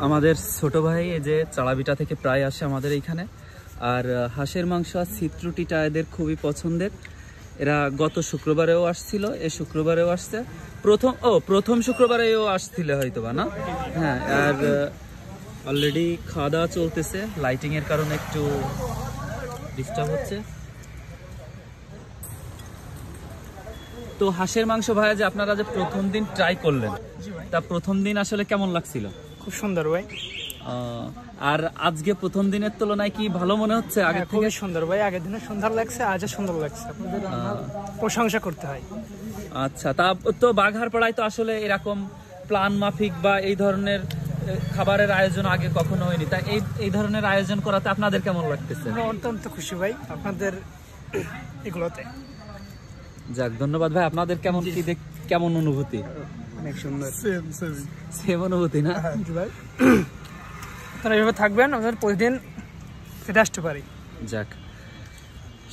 আমাদের ছোট ভাই এই যে চালাবিটা থেকে প্রায় আসে আমাদের এইখানে। আর হাঁসের মাংস আর চিত্রুটিটা এদের খুবই পছন্দের। এরা গত শুক্রবারেও আসছিল, এই শুক্রবারেও আসছে, প্রথম শুক্রবারেও আসছিল হয়তো বা না। হ্যাঁ, আর অলরেডি খাওয়া দাওয়া চলতেছে, লাইটিং এর কারণে একটু ডিস্টার্ব হচ্ছে। তো হাঁসের মাংস ভাইয়া যে আপনারা যে প্রথম দিন ট্রাই করলেন, তা প্রথম দিন আসলে কেমন লাগছিল? খুব সুন্দর ভাই। আর আজকে প্রথম দিনের তুলনায় কি ভালো মনে হচ্ছে? আগে খুবই সুন্দর ভাই, আগের দিনে সুন্দর লাগছে, আজও সুন্দর লাগছে। আপনাদের প্রশংসা করতে হয়। আচ্ছা, তা তো বাঘারপাড়ায় তো আসলে এরকম প্ল্যান মাফিক বা এই ধরনের খাবারের আয়োজন আগে কখনো হয়নি, তাই এই ধরনের আয়োজন করাতে আপনাদের কেমন লাগতেছে? আমরা অত্যন্ত খুশি ভাই আপনাদের এগুলোতে। যাক, ধন্যবাদ ভাই। আপনাদের কেমন কি কেমন অনুভূতি? অনেক সুন্দর। সেম অনুভূতি না ভাই? আপনারা এভাবে থাকবেন, আমাদের প্রতিদিন ফিরে আসতে পারি। যাক,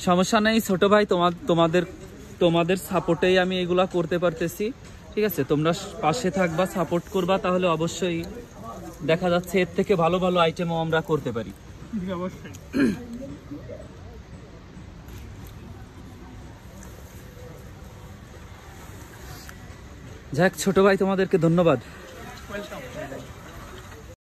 সমস্যা নেই ছোট ভাই, তোমাদের সাপোর্টেই আমি এগুলা করতে পারতেছি। ঠিক আছে, তোমরা পাশে থাকবা, সাপোর্ট করবা, তাহলে অবশ্যই দেখা যাচ্ছে এর থেকে ভালো ভালো আইটেমও আমরা করতে পারি। অবশ্যই। যাক ছোট ভাই, তোমাদেরকে ধন্যবাদ। ওয়েলকাম।